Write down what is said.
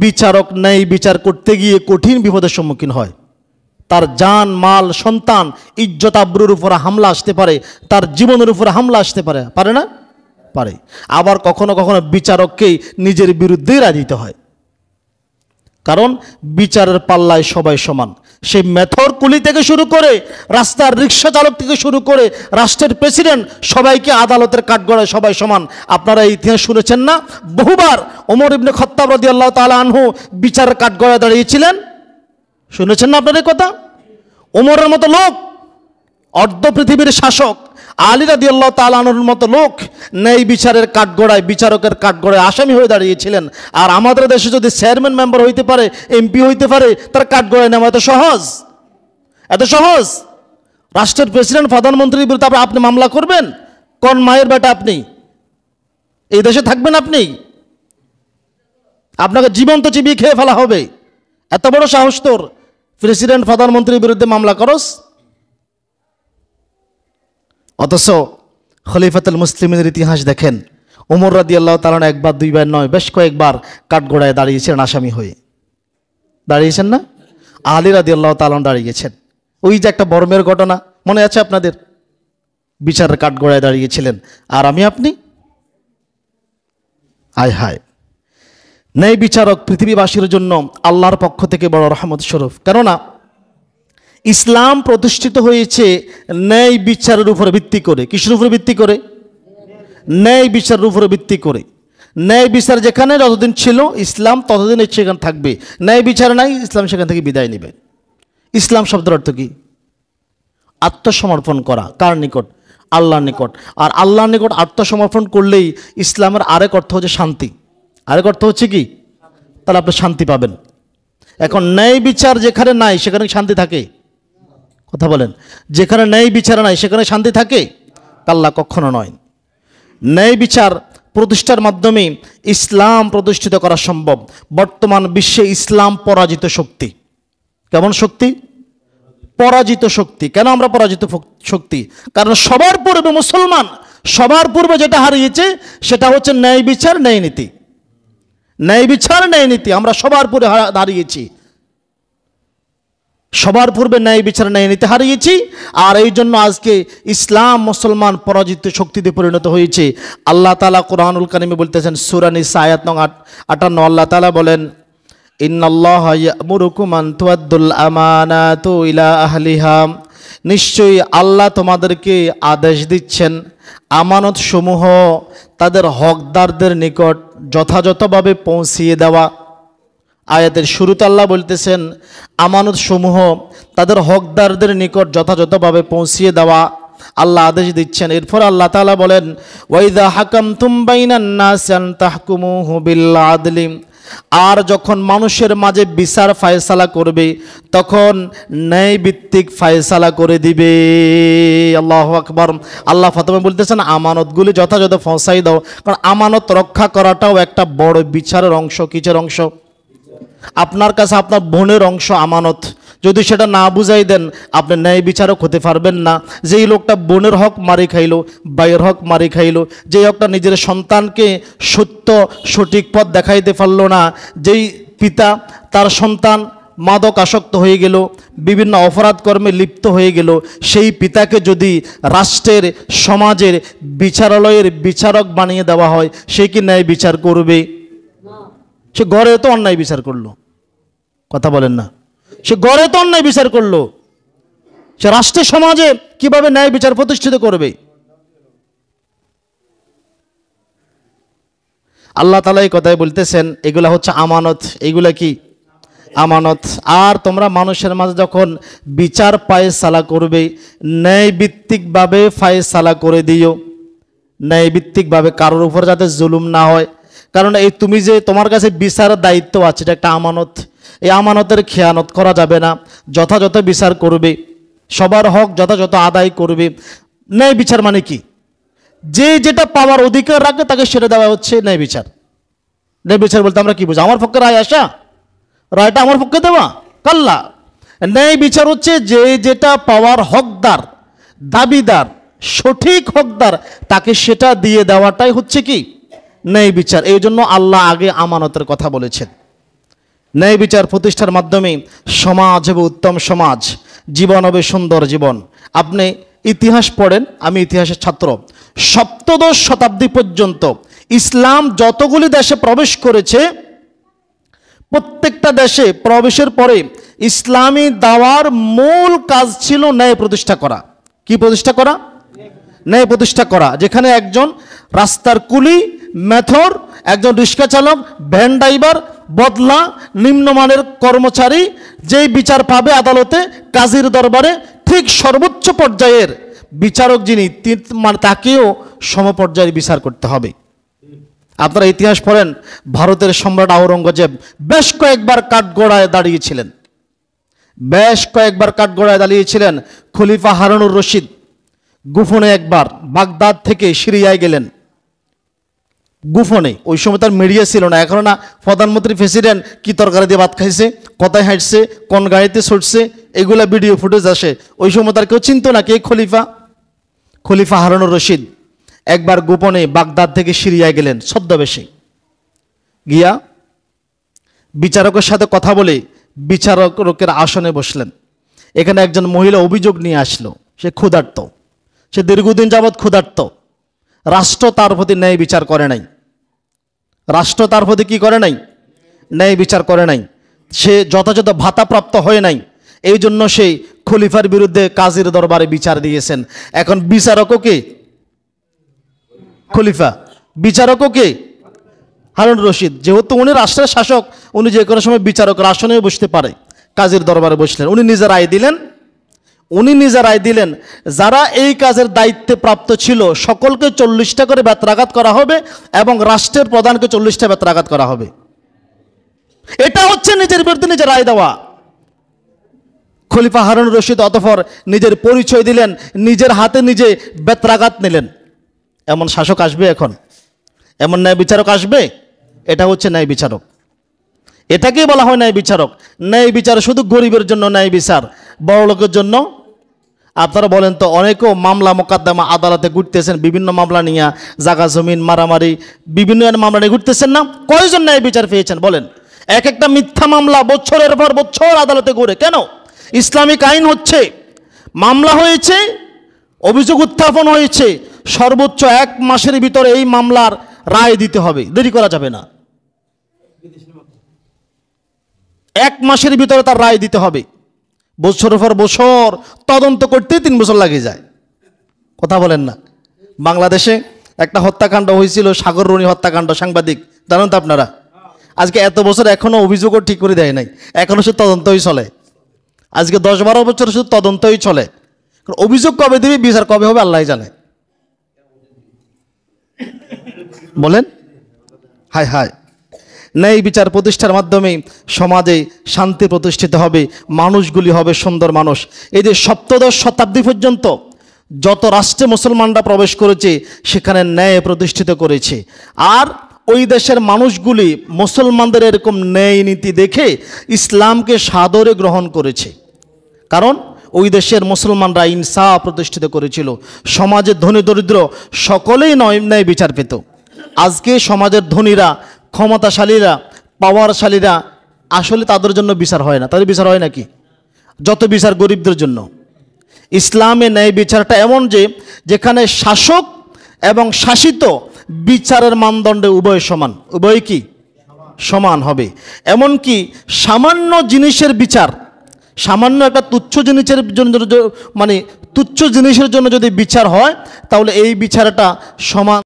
বিচারক ন্যায় বিচার করতে গিয়ে কঠিন বিপদের সম্মুখীন হয়। তার জান মাল সন্তান ইজ্জত আবরুর উপরে হামলা আসতে পারে, তার জীবনের উপরে হামলা আসতে পারে, পারে না? পারে। আবার কখনো কখনো বিচারককেই নিজের বিরুদ্ধেই রায় দিতে হয়, কারণ বিচারের পাল্লায় সবাই সমান। সেই মেথর কুলি থেকে শুরু করে রাস্তার রিক্সা চালক থেকে শুরু করে রাষ্ট্রের প্রেসিডেন্ট, সবাইকে আদালতের কাঠগড়ায় সবাই সমান। আপনারা এই ইতিহাস শুনেছেন না? বহুবার ওমর ইবনে খাত্তাব রাদিয়াল্লাহু তাআলা আনহু বিচারের কাঠগড়ায় দাঁড়িয়েছিলেন। শুনেছেন না আপনার এই কথা? ওমরের মতো লোক, অর্ধ পৃথিবীর শাসক আলী রাদিয়াল্লাহু তাআলা আনহুর মতো লোক ন্যায় বিচারের কাঠগড়ায়, বিচারকের কাঠগড়ায় আসামি হয়ে দাঁড়িয়েছিলেন। আর আমাদের দেশে যদি চেয়ারম্যান মেম্বার হইতে পারে, এমপি হইতে পারে, তার কাঠগড়ায় নামা এত সহজ, এত সহজ। রাষ্ট্রের প্রেসিডেন্ট প্রধানমন্ত্রীর বিরুদ্ধে আপনি মামলা করবেন? কোন মায়ের বেটা আপনি? এই দেশে থাকবেন আপনি? আপনাকে জীবন্ত চিবিয়ে খেয়ে ফেলা হবে। এত বড় সাহস তোর, প্রেসিডেন্ট প্রধানমন্ত্রীর বিরুদ্ধে মামলা করস? অথচ খলিফাতুল মুসলিমিনের ইতিহাস দেখেন, ওমর রাদিয়াল্লাহু তাআলা একবার দুইবার নয়, বেশ কয়েকবার কাঠগড়ায় দাঁড়িয়েছেন আসামি হয়ে। দাঁড়িয়েছেন না? আলী রাদিয়াল্লাহু তাআলা দাঁড়িয়েছেন। ওই যে একটা বর্মের ঘটনা মনে আছে আপনাদের? বিচারের কাঠগড়ায় দাঁড়িয়েছিলেন। আর আমি আপনি? আয় হায়! ন্যায় বিচারক পৃথিবীবাসীর জন্য আল্লাহর পক্ষ থেকে বড় রহমত স্বরূপ। কেননা ইসলাম প্রতিষ্ঠিত হয়েছে ন্যায় বিচারের উপরে ভিত্তি করে। কিসের উপরে ভিত্তি করে? ন্যায় বিচারের উপরে ভিত্তি করে। ন্যায় বিচার যেখানে যতদিন ছিল ইসলাম ততদিন সেখানে থাকবে। ন্যায় বিচার নাই, ইসলাম সেখান থেকে বিদায় নেবে। ইসলাম শব্দের অর্থ কি? আত্মসমর্পণ করা। কার নিকট? আল্লাহর নিকট। আর আল্লাহর নিকট আত্মসমর্পণ করলেই ইসলামের আরেক অর্থ হচ্ছে শান্তি। আরেক অর্থ হচ্ছে কি? তাহলে আপনি শান্তি পাবেন। এখন ন্যায় বিচার যেখানে নাই সেখানে শান্তি থাকে? কথা বলেন। যেখানে ন্যায় বিচার নাই সেখানে শান্তি থাকে? কাল্লা, কখনো নয়। ন্যায় বিচার প্রতিষ্ঠার মাধ্যমে ইসলাম প্রতিষ্ঠিত করা সম্ভব। বর্তমান বিশ্বে ইসলাম পরাজিত শক্তি। কেমন শক্তি? পরাজিত শক্তি। কেন আমরা পরাজিত শক্তি? কারণ সবার পূর্বে মুসলমান, সবার পূর্বে যেটা হারিয়েছে সেটা হচ্ছে ন্যায় বিচার, ন্যায় নীতি। ন্যায় বিচার, ন্যায় নীতি আমরা সবার পূর্বে হারিয়েছি। সবার পূর্বে ন্যায় বিচার, ন্যায় নীতি হারিয়েছি। আর এই জন্য আজকে ইসলাম মুসলমান পরাজিত শক্তিতে পরিণত হয়েছে। আল্লাহ তাআলা কোরআনুল কারিমে বলতেছেন, সূরা নিসা আয়াত নং 58, আল্লাহ তাআলা বলেন, ইন্নাল্লাহা ইয়া'মুরুকুম আন তুআদ্দুল আমানাতু ইলা আহলিহা, নিশ্চয়ই আল্লাহ তোমাদেরকে আদেশ দিচ্ছেন আমানত সমূহ তাদের হকদারদের নিকট যথাযথভাবে পৌঁছিয়ে দেওয়া। আয়াতের শুরুতে আল্লাহ বলতেছেন আমানত সমূহ তাদের হকদারদের নিকট যথাযথভাবে পৌঁছিয়ে দেওয়া আল্লাহ আদেশ দিচ্ছেন। এরপর আল্লাহ তাআলা বলেন, ওয়াইদা হাকামতুম বাইনান নাস আন তাহকুমু বিল আদলি, আর যখন মানুষের মাঝে বিচার ফায়সালা করবে তখন ন্যায় ভিত্তিক ফায়সালা করে দিবে। আল্লাহু আকবার। আল্লাহ প্রথমে বলতেছেন আমানতগুলি যথাযথ পৌঁছাই দাও, কারণ আমানত রক্ষা করাটাও একটা বড় বিচারের অংশ। কিসের অংশ? আপনার কাছে আপনার বোনের অংশ আমানত। যদি সেটা না বুঝাই দেন আপনি ন্যায় বিচারক হতে পারবেন না। যেই লোকটা বোনের হক মারি খাইলো, ভাইয়ের হক মারি খাইলো, যেই লোকটা নিজের সন্তানকে সত্য সঠিক পথ দেখাইতে পারলো না, যেই পিতা তার সন্তান মাদক আসক্ত হয়ে গেল, বিভিন্ন অপরাধ কর্মে লিপ্ত হয়ে গেল, সেই পিতাকে যদি রাষ্ট্রের সমাজের বিচারালয়ের বিচারক বানিয়ে দেওয়া হয়, সে কি ন্যায় বিচার করবে? সে ঘরে তো অন্যায় বিচার করলো। কথা বলেন না? সে ঘরে তো অন্যায় বিচার করলো, সে রাষ্ট্রের সমাজে কিভাবে ন্যায় বিচার প্রতিষ্ঠিত করবে? আল্লাহ তাআলা এই কথাই বলতেছেন এগুলা হচ্ছে আমানত। এগুলা কি? আমানত। আর তোমরা মানুষের মাঝে যখন বিচার ফায়সালা করবে ন্যায় ভিত্তিকভাবে ফায়সালা করে দিও। ন্যায় ভিত্তিকভাবে, কারোর উপর যাতে জুলুম না হয়। কারণ এই তুমি যে তোমার কাছে বিচারের দায়িত্ব আছে, এটা একটা আমানত। এই আমানতের খেয়ানত করা যাবে না। যথাযথ বিচার করবে, সবার হক যথাযথ আদায় করবে। ন্যায় বিচার মানে কি? যে যেটা পাওয়ার অধিকার রাখে তাকে সেটা দেওয়া হচ্ছে ন্যায় বিচার। ন্যায় বিচার বলতে আমরা কি বুঝি? আমার পক্ষে রায় আসা, রায়টা আমার পক্ষে দেওয়া? কাল্লা। ন্যায় বিচার হচ্ছে যে যেটা পাওয়ার হকদার, দাবিদার, সঠিক হকদার, তাকে সেটা দিয়ে দেওয়াটাই হচ্ছে কি? ন্যায় বিচার। এই জন্য আল্লাহ আগে আমানতের কথা বলেছেন। ন্যায় বিচার প্রতিষ্ঠার মাধ্যমে সমাজ হবে উত্তম সমাজ, জীবন হবে সুন্দর জীবন। আপনি ইতিহাস পড়েন, আমি ইতিহাসের ছাত্র। সপ্তদশ শতাব্দী পর্যন্ত ইসলাম যতগুলি দেশে প্রবেশ করেছে, প্রত্যেকটা দেশে প্রবেশের পরে ইসলামী দাওয়ার মূল কাজ ছিল ন্যায় প্রতিষ্ঠা করা। কি প্রতিষ্ঠা করা? ন্যায় প্রতিষ্ঠা করা। যেখানে একজন রাস্তার কুলি, মেথর, একজন রিক্সা চালক, ভ্যান ড্রাইভার, বদলা, নিম্নমানের কর্মচারী যেই বিচার পাবে আদালতে, কাজীর দরবারে, ঠিক সর্বোচ্চ পর্যায়ের বিচারক যিনি, মানে তাকেও সমপর্যায়ে বিচার করতে হবে। আপনারা ইতিহাস পড়েন, ভারতের সম্রাট আওরঙ্গজেব বেশ কয়েকবার কাঠগড়ায় দাঁড়িয়েছিলেন, খলিফা হারুনুর রশিদ গোপনে একবার বাগদাদ থেকে সিরিয়ায় গেলেন, গোপনে। ওই সময় তার মিডিয়া ছিল না। এখন না প্রধানমন্ত্রী, প্রেসিডেন্ট কি তরকারি দিয়ে ভাত খাইছে, কোথায় হাঁটছে, কোন গাড়িতে ছুটছে, এগুলা ভিডিও ফুটেজ আসে। ওই সময় তার কেউ চিনতো না কে খলিফা হারুনুর রশিদ একবার গোপনে বাগদাদ থেকে সিরিয়ায় গেলেন ছদ্মবেশে। গিয়া বিচারকের সাথে কথা বলে বিচারকের আসনে বসলেন। এখানে একজন মহিলা অভিযোগ নিয়ে আসলো, সে ক্ষুধার্ত, সে দীর্ঘদিন যাবৎ ক্ষুধার্ত। রাষ্ট্র তার প্রতি ন্যায় বিচার করে নাই, রাষ্ট্র তার প্রতি কি করে নাই? ন্যায় বিচার করে নাই। সে যথাযথ ভাতাপ্রাপ্ত হয় নাই, এই জন্য সেই খলিফার বিরুদ্ধে কাজীর দরবারে বিচার দিয়েছেন। এখন বিচারকও কে? খলিফা। বিচারকও কে? হারুনুর রশিদ। যেহেতু উনি রাষ্ট্রের শাসক, উনি যে কোনো সময় বিচারকের আসনেও বসতে পারে। কাজীর দরবারে বসলেন, উনি নিজে রায় দিলেন, যারা এই কাজের দায়িত্বে প্রাপ্ত ছিল সকলকে 40টা করে বেত্রাঘাত করা হবে এবং রাষ্ট্রের প্রধানকে 40টা বেত্রাঘাত করা হবে। এটা হচ্ছে নিজের বিরুদ্ধে নিজের রায় দেওয়া। খলিফা হারুনুর রশিদ অতঃপর নিজের পরিচয় দিলেন, নিজের হাতে নিজে বেত্রাঘাত নিলেন। এমন শাসক আসবে এখন? এমন ন্যায় বিচারক আসবে? এটা হচ্ছে ন্যায় বিচারক। এটাকেই বলা হয় ন্যায় বিচারক। ন্যায় বিচার শুধু গরিবের জন্য ন্যায় বিচার, বড় লোকের জন্য? আপনারা বলেন তো, অনেকেও মামলা মোকদ্দমা আদালতে ঘুরতেছেন, বিভিন্ন মামলা নিয়ে, জায়গা জমিন মারামারি, বিভিন্ন মামলা নিয়ে ঘুরতেছেন না? কয়জন ন্যায় বিচার পেয়েছেন বলেন? এক একটা মিথ্যা মামলা বছরের পর বছর আদালতে ঘুরে। কেন? ইসলামিক আইন হচ্ছে, মামলা হয়েছে, অভিযোগ উত্থাপন হয়েছে, সর্বোচ্চ 1 মাসের ভিতরে এই মামলার রায় দিতে হবে, দেরি করা যাবে না। 1 মাসের ভিতরে তার রায় দিতে হবে। বছরের পর বছর তদন্ত করতে 3 বছর লাগে যায়। কথা বলেন না? বাংলাদেশে একটা হত্যাকাণ্ড হয়েছিল, সাগর রনি হত্যাকাণ্ড, সাংবাদিক, জানেন তো আপনারা? আজকে এত বছর এখনো অভিযোগও ঠিক করে দেয় নাই, এখনো শুধু তদন্তই চলে। আজকে 10-12 বছর শুধু তদন্তই চলে। অভিযোগ কবে দিবে, বিচার কবে হবে আল্লাহ জানে। বলেন হায় হায়। ন্যায় বিচার প্রতিষ্ঠার মাধ্যমে সমাজে শান্তি প্রতিষ্ঠিত হবে, মানুষগুলি হবে সুন্দর মানুষ। এই যে সপ্তদশ শতাব্দী পর্যন্ত যত রাষ্ট্রে মুসলমানরা প্রবেশ করেছে সেখানে ন্যায় প্রতিষ্ঠিত করেছে। আর ওই দেশের মানুষগুলি মুসলমানদের এরকম ন্যায় নীতি দেখে ইসলামকে সাদরে গ্রহণ করেছে। কারণ ওই দেশের মুসলমানরা ইনসাফ প্রতিষ্ঠিত করেছিল। সমাজের ধনী দরিদ্র সকলেই ন্যায় বিচার পেত। আজকে সমাজের ধনীরা, ক্ষমতাশালীরা, পাওয়ারশালীরা, আসলে তাদের জন্য বিচার হয় না। তাদের বিচার হয় নাকি? যত বিচার গরিবদের জন্য। ইসলামে ন্যায় বিচারটা এমন যে যেখানে শাসক এবং শাসিত বিচারের মানদণ্ডে উভয় সমান, উভয় কি সমান হবে। এমনকি সামান্য জিনিসের বিচার, সামান্য একটা তুচ্ছ জিনিসের জন্য, মানে তুচ্ছ জিনিসের জন্য যদি বিচার হয়, তাহলে এই বিচারটা সমান।